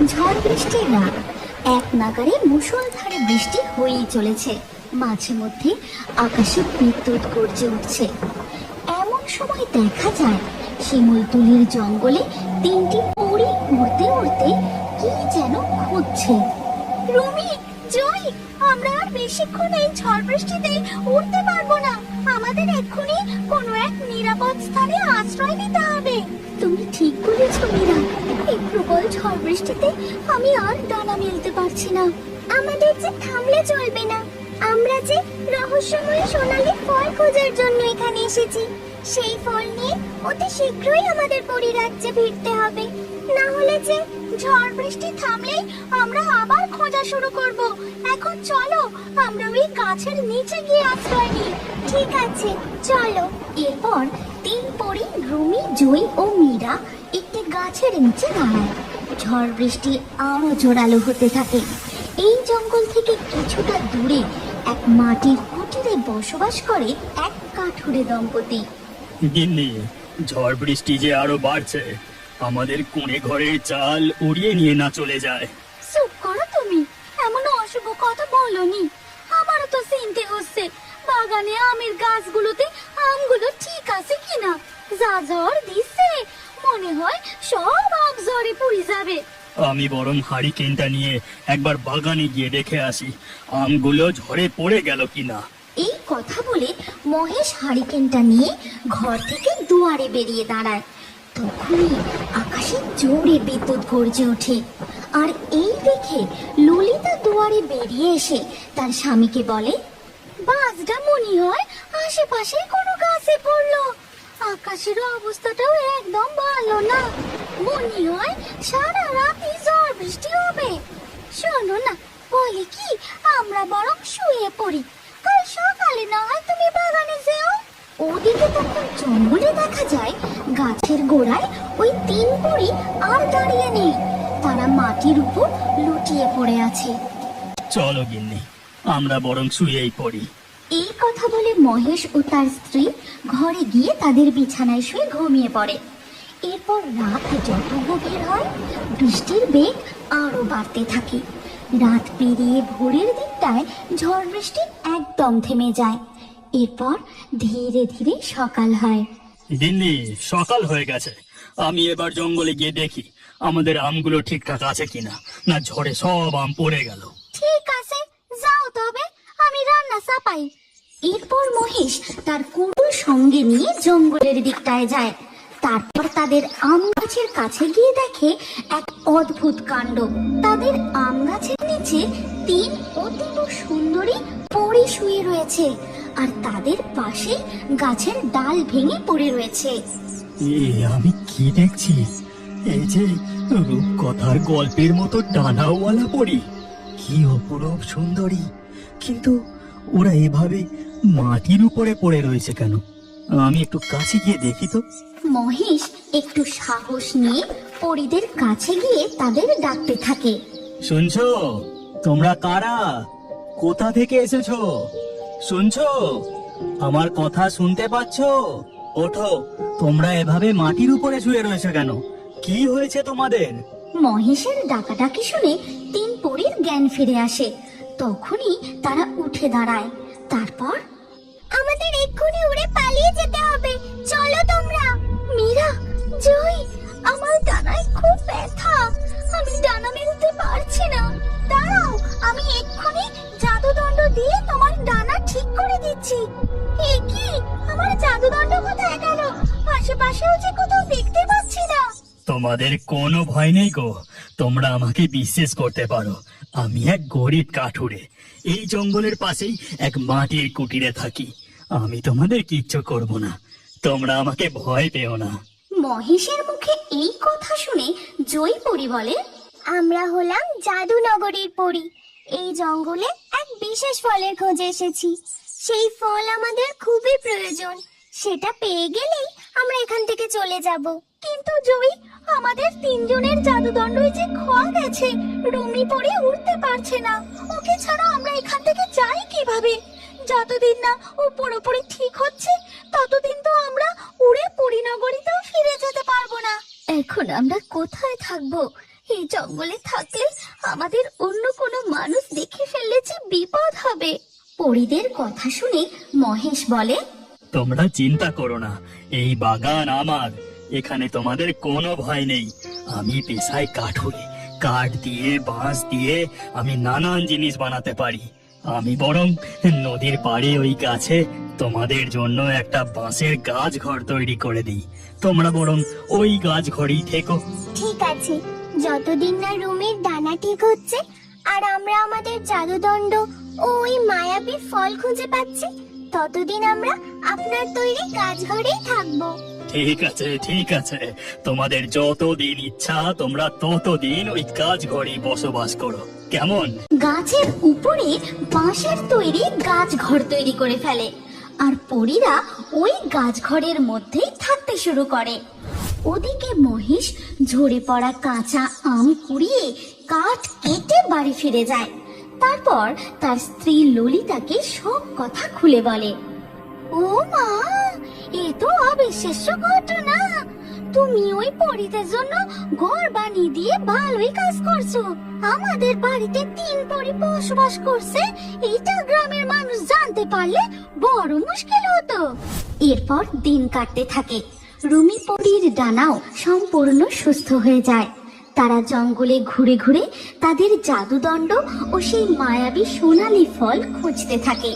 ঝড় বৃষ্টির রাত, এক নাগারে মুষলধারে বৃষ্টি হয়েই চলেছে। মাঝে মধ্যে আকাশে বিদ্যুৎ গর্জে উঠছে। এমন সময় দেখা যায় শিমুলতলির জঙ্গলে তিনটি পরী উড়তে উড়তে কি যেন খুঁজছে। রুমি, জয়, আমরা আর বেশিক্ষণ এই ঝড় বৃষ্টিতে উড়তে পারবো না। আমাদের এক্ষুনি কোনো এক নিরাপদ স্থানে আশ্রয় নিতে হবে। তুমি ঠিক বলেছ মীরা, এই প্রবল ঝড় বৃষ্টিতে আমি আর ডানা মেলতে পারছি না। আমাদের যে থামলে চলবে না। আমরা যে রহস্যময় সোনালী ফল খোঁজার জন্য এখানে এসেছি, সেই ফল নিয়ে অতি শীঘ্রই আমাদের পরিরাজ্যে ফিরতে হবে। না হলে যে ঝড় বৃষ্টি থামলেই আমরা আবার খোঁজা শুরু করব। এখন চলো আমরা ওই গাছের নিচে গিয়ে আশ্রয় নিই। ঠিক আছে, চলো। এরপর তিন পরী রুমি, জয় ও মীরা একটি গাছের নিচে দাঁড়ায়। ঝড় বৃষ্টি আরো জোরালো হতে থাকে। এই জঙ্গল থেকে কিছুটা দূরে এক মাটির কুটিরে বসবাস করে এক কাঠুরে দম্পতি। গিন্নি, ঝড় বৃষ্টি যে আরো বাড়ছে, আমাদের কোণে ঘরের চাল উড়িয়ে নিয়ে না চলে যায়। চুপ করো তুমি, এমন অশুভ কথা বলনি। আমারও তো চিনতে হচ্ছে বাগানে আমের গাছগুলোতে আমগুলো ঠিক আছে কিনা। যা ঝড় দিচ্ছে মনে হয় সব আম ঝড়ে পড়ে যাবে। আমি বরং হারিকেনটা নিয়ে একবার বাগানে গিয়ে দেখে আসি আমগুলো ঝড়ে পড়ে গেল কিনা। এই কথা বলে মহেশ হারিকেনটা নিয়ে ঘর থেকে দুয়ারে বেরিয়ে দাঁড়ায়। তখনই আকাশে জোরে বিদ্যুৎ গর্জে ওঠে। আর এই দেখে ললিতা দুয়ারে বেরিয়ে এসে তার স্বামীকে বলে, বাজটা মনে হয় আশেপাশে কোনো গাছে পড়লো। আকাশের অবস্থাটাও একদম ভালো না। মনে হয় সারা রাতই ঝড় বৃষ্টি হবে। শোনো না, বলে কি আমরা বরং শুয়ে পড়ি, কাল সকালে না হয় তুমি বাগানে যেও। ওদিকে তখন জঙ্গলে দেখা যায় গাছের গোড়ায় ওই তিন পরী আর দাঁড়িয়ে নেই। তারা মাটির উপর লুটিয়ে পড়ে আছে। চলো গিন্নি, আমরা বরং শুয়েই পড়ি। এই কথা বলে মহেশ ও তার স্ত্রী ঘরে গিয়ে তাদের বিছানায় শুয়ে ঘুমিয়ে পড়ে। এরপর রাত যত গভীর হয় বৃষ্টির বেগ আরো বাড়তে থাকে। রাত পেরিয়ে ভোরের দিকটায় ঝড় বৃষ্টি একদম থেমে যায়। এরপর ধীরে ধীরে সকাল হয়। গিন্নি, সকাল হয়ে গেছে। আমি এবার জঙ্গলে গিয়ে দেখি আমাদের আমগুলো ঠিকঠাক আছে কিনা, না ঝড়ে সব আম পড়ে গেল। ঠিক আছে, যাও তবে, আমি রান্না চাপাই। এরপর মহেশ তার কুড়ুল সঙ্গে নিয়ে জঙ্গলের দিকটায় যায়। তারপর তাদের আম গাছের কাছে গিয়ে দেখে এক অদ্ভুত কাণ্ড। তাদের আম গাছের নিচে তিন অতীব সুন্দরী পরী শুয়ে রয়েছে, আর তাদের পাশে গাছের ডাল ভেঙে পড়ে রয়েছে। আমি কি দেখছি? এই যে রূপকথার গল্পের মতো ডানাওয়ালা পরী, কি অপরূপ সুন্দরী! কিন্তু ওরা এভাবে মাটির উপরে পড়ে রয়েছে কেন? আমি একটু কাছে গিয়ে দেখি তো। মহেশ একটু সাহস নিয়ে পরীদের কাছে গিয়ে তাদের ডাকতে থাকে। শুনছো? তোমরা কারা? কোথা থেকে এসেছো? শুনছো? আমার কথা শুনতে পাচ্ছো? ওঠো, তোমরা এভাবে মাটির উপরে শুয়ে রয়েছে কেন? কি হয়েছে তোমাদের? মহেশের ডাকাডাকি শুনে তিন পরীর জ্ঞান ফিরে আসে। তখনই তারা উঠে দাঁড়ায়। তারপর, আমাদের এক্ষুনি উড়ে পালিয়ে যেতে হবে, চলো তোমরা। মীরা, জয়, আমার ডানায় খুব ব্যথা, আমি ডানা মেলতে পারছি না। দাঁড়াও, আমি এক্ষুনি জাদুদণ্ড দিয়ে তোমার ডানা ঠিক করে দিচ্ছি। এ কি, আমার জাদুদণ্ড কোথায় গেল? আশেপাশেও যে কোথাও দেখতে পাচ্ছি না। তোমাদের কোনো ভয় নেই গো, তোমরা আমাকে বিশ্বাস করতে পারো। আমি এক গরিব কাঠুরে, এই জঙ্গলের পাশেই এক মাটির কুটিরে থাকি। আমি তোমাদের কিচ্ছু করব না, তোমরা আমাকে ভয় পেও না। মহেশের মুখে এই কথা শুনে জয় পরী বলে, আমরা হলাম জাদুনগরীর পরী। এই জঙ্গলে এক বিশেষ ফলের খোঁজে এসেছি। সেই ফল আমাদের খুবই প্রয়োজন। সেটা পেয়ে গেলেই আমরা এখান থেকে চলে যাব। কিন্তু জয়, আমাদের তিনজনের জাদুদণ্ডই যে খোয়া গেছে। রুমি পরী উঠতে পারছে না, ওকে ছাড়া আমরা এখান থেকে যাই কিভাবে? যতদিন না ও পুরোপুরি ঠিক হচ্ছে ততদিন তো আমরা উড়ে পরীনগরীতেও ফিরে যেতে পারবো না। এখন আমরা কোথায় থাকবো? এই জঙ্গলে থাকলে আমাদের অন্য কোনো মানুষ দেখে ফেললে যে বিপদ হবে। পরীদের কথা শুনে মহেশ বলে, তোমরা চিন্তা করো না, এই বাগান আমার, এখানে তোমাদের কোনো ভয় নেই। আমি পেশায় কাঠুরে, কাঠ দিয়ে বাঁশ দিয়ে আমি নানান জিনিস বানাতে পারি। আমি বরং নদীর পাড়ে ওই গাছে তোমাদের জন্য একটা বাঁশের গাছ ঘর তৈরি করে দিই। তোমরা বরং ওই গাছ ঘরেই থেকো। ঠিক আছে, যতদিন না রুমির ডানা ঠিক হচ্ছে আর আমরা আমাদের জাদুদণ্ড ও ওই মায়াবী ফল খুঁজে পাচ্ছি, ততদিন আমরা আপনার তৈরি কাজঘরেই থাকবো। ঠিক আছে, ঠিক আছে, তোমাদের যতদিন ইচ্ছা তোমরা ততদিন ওই কাজ ঘরেই বসবাস করো, কেমন? গাছের উপরে বাঁশের তৈরি গাছ ঘর তৈরি করে ফেলে, আর পরীরা ওই গাছ ঘরের মধ্যেই থাকতে শুরু করে। ওদিকে মহেশ ঝরে পড়া কাঁচা আম কুড়িয়ে কাঠ কেটে বাড়ি ফিরে যায়। তারপর তার স্ত্রী ললিতাকে সব কথা খুলে বলে। ও মা, এ তো অবিশ্বাস্য ঘটনা। তুমি ওই পরীদের জন্য ঘর বানিয়ে দিয়ে ভালোই কাজ করছো। আমাদের বাড়িতে 3 পরী বসবাস করছে, এইটা গ্রামের মানুষ জানতে পারলে বড় মুশকিল হতো। এরপর দিন কাটতে থাকে। রুমি পরীর ডানাও সম্পূর্ণ সুস্থ হয়ে যায়। তারা জঙ্গলে ঘুরে ঘুরে তাদের জাদুদণ্ড ও সেই মায়াবী সোনালী ফল খুঁজতে থাকে,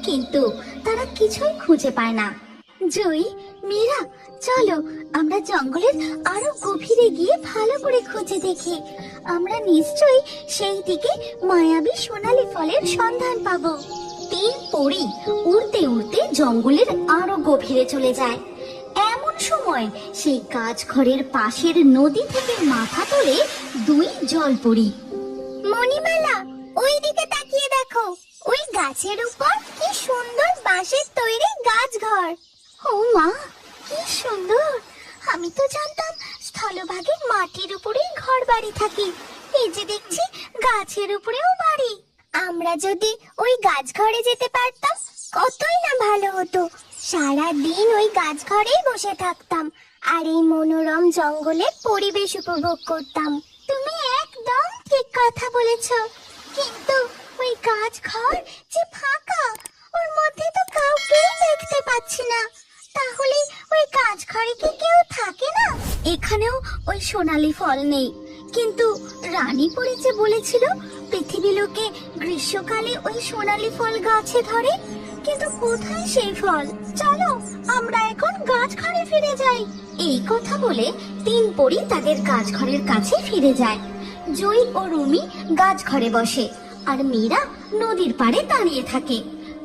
কিন্তু তারা কিছুই খুঁজে পায় না। জয়ী, মীরা, চলো আমরা জঙ্গলের আরো গভীরে গিয়ে ভালো করে খুঁজে দেখি। আমরা নিশ্চয়ই সেই দিকে মায়াবী সোনালী ফলের সন্ধান পাবো। 3 পরী উড়তে উড়তে জঙ্গলের আরো গভীরে চলে যায়। এমন সময় সেই গাছ ঘরের পাশের নদী থেকে মাথা তোলে 2 জলপরী। মণিমালা, ওই দিকে তাকিয়ে দেখো, ওই গাছের উপর কি সুন্দর বাঁশের তৈরি গাছঘর। ও মা, কি সুন্দর! আমি তো জানতাম স্থলভাগে মাটির উপরেই ঘর বাড়ি থাকে, এই যে দেখছি গাছের উপরেও বাড়ি। আমরা যদি ওই গাছঘরে যেতে পারতাম কতই না ভালো হতো। সারা দিন ওই গাছঘরেই বসে থাকতাম আর এই মনোরম জঙ্গলের পরিবেশ উপভোগ করতাম। তুমি একদম ঠিক কথা বলেছ, কিন্তু ওই গাছ ঘর যে ফাঁকা, ওর মধ্যে তো কাউকেই দেখতে পাচ্ছি না। তাহলে ওই গাছ ঘরে কি কেউ থাকে না? এখানেও ওই সোনালী ফল নেই, কিন্তু রানী পরী যে বলেছিল পৃথিবী লোকে গ্রীষ্মকালে ওই সোনালী ফল গাছে ধরে, কিন্তু কোথায় সেই ফল? চলো আমরা এখন গাছ ঘরে ফিরে যাই। এই কথা বলে 3 পরী তাদের গাছ ঘরের কাছে ফিরে যায়। জয়ী ও রুমি গাছ ঘরে বসে, আর মীরা নদীর পাড়ে দাঁড়িয়ে থাকে।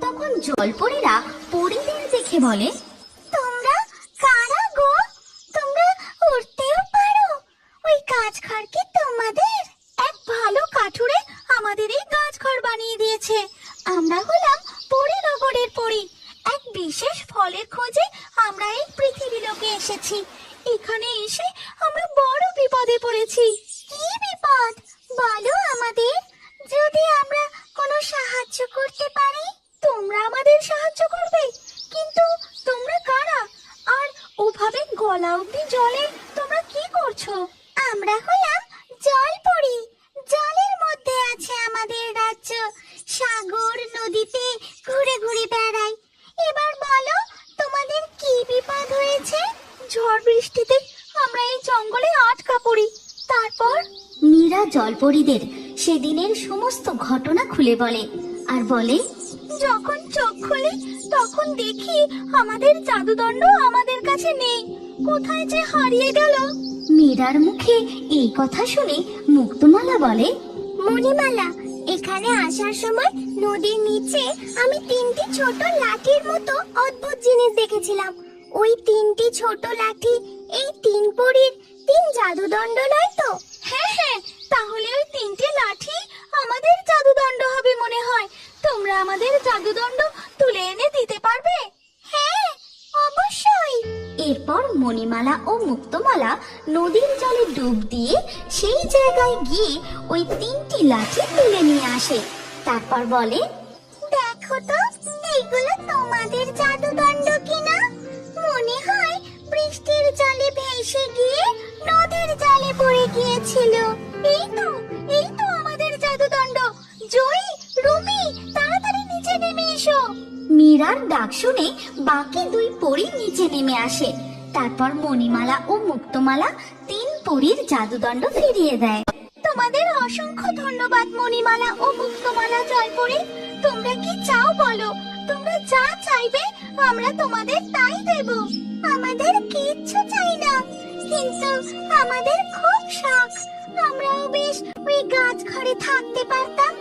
তখন জলপরীরা পরীদের দেখে বলে, তোমরা কারা গো? তোমরা উড়তেও পারো? ওই গাছঘর কি তোমাদের? এক ভালো কাঠুরে আমাদের এই গাছ ঘর বানিয়ে দিয়েছে। আমরা হলাম পরীনগরের পরী। এক বিশেষ ফলের খোঁজে আমরা এই পৃথিবী লোকে এসেছি। এখানে এসে আমরা বড় বিপদে পড়েছি। কি বিপদ বলো আমাদের, যদি আমরা কোনো সাহায্য করতে পারি। তোমরা আমাদের সাহায্য করবে, কিন্তু তোমরা কারা? আর ওভাবে গলা অবধি জলে তোমরা কি করছো? আমরা হলাম জলপরী। জলের মধ্যে আছে আমাদের রাজ্য। সাগর নদীতে ঘুরে ঘুরে বেড়াই। এবার বলো, তোমাদের কি বিপদ হয়েছে? ঝড় বৃষ্টিতে আমরা এই জঙ্গলে আটকা পড়ি। তারপর মীরা জলপরীদের সেদিনের সমস্ত ঘটনা খুলে বলে, আর বলে, যখন চোখ খুলি তখন দেখি আমাদের জাদুদণ্ড আমাদের কাছে নেই, কোথায় যে হারিয়ে গেল। মীরার মুখে এই কথা শুনে মুক্তমালা বলে, মণিমালা, এখানে আসার সময় নদীর নিচে আমি 3টি ছোট লাঠির মতো অদ্ভুত জিনিস দেখেছিলাম। ওই 3টি ছোট লাঠি এই 3 পরীর 3 জাদুদণ্ড নয় তো? হ্যাঁ হ্যাঁ, তাহলে ওই 3টে লাঠি আমাদের জাদুদণ্ড হবে মনে হয়। তোমরা আমাদের জাদুদণ্ড তুলে এনে দিতে পারবে? হ্যাঁ, অবশ্যই। এরপর মণিমালা ও মুক্তমালা নদীর জলে ডুব দিয়ে সেই জায়গায় গিয়ে ওই 3টি লাঠি তুলে নিয়ে আসে। তারপর বলে, দেখো তো, এইগুলো তোমাদের জাদুদণ্ড কিনা? মনে হয় বৃষ্টির জলে ভেসে গিয়ে নদীর জলে পড়ে গিয়েছিল। এই তো আমাদের জাদুদণ্ড। জয়ী, রুমি, তাড়াতাড়ি নিচে নেমে এসো। মীরার ডাক শুনে বাকি দুই পরী নিচে নেমে আসে। তারপর মণিমালা ও মুক্তমালা তিন পরীর জাদুদণ্ড ফিরিয়ে দেয়। তোমাদের অসংখ্য ধন্যবাদ মণিমালা ও মুক্তমালা জয়পুরী। তোমরা কি চাও বলো? তোমরা যা চাইবে আমরা তোমাদের তাই দেব। আমাদের কিচ্ছু চাই না, কিন্তু আমাদের খুব শখ আমরাও বেশ ওই গাছ ঘরে থাকতে পারতাম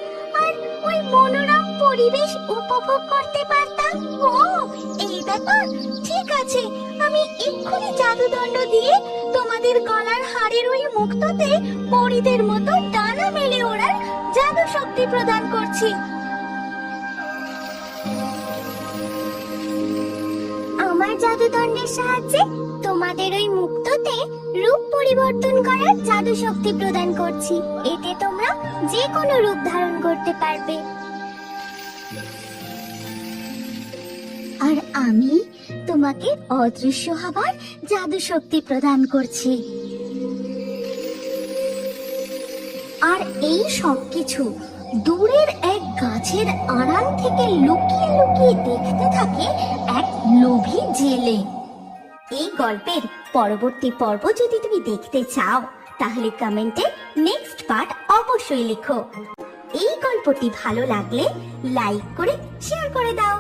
আর ওই মনোরম পরিবেশ উপভোগ করতে পারতাম। ও এই ব্যাপার, ঠিক আছে, আমি এক্ষুনি জাদুদণ্ড দিয়ে তোমাদের গলার হাড়ের ওই মুক্তোতে পরীদের মতো ডানা মেলে ওড়ার জাদু শক্তি প্রদান করছি। আমার জাদুদণ্ডের সাহায্যে তোমাদের ওই মুক্তোতে রূপ পরিবর্তন করার জাদু শক্তি প্রদান করছি। এতে তোমরা যে কোনো রূপ ধারণ করতে পারবে। আর আমি তোমাকে অদৃশ্য হবার জাদু শক্তি প্রদান করছি। আর এই সবকিছু দূরের এক গাছের আড়াল থেকে লুকিয়ে লুকিয়ে দেখতে থাকে এক লোভী জেলে। এই গল্পের পরবর্তী পর্ব যদি তুমি দেখতে চাও তাহলে কমেন্টে নেক্সট পার্ট অবশ্যই লেখো। এই গল্পটি ভালো লাগলে লাইক করে শেয়ার করে দাও।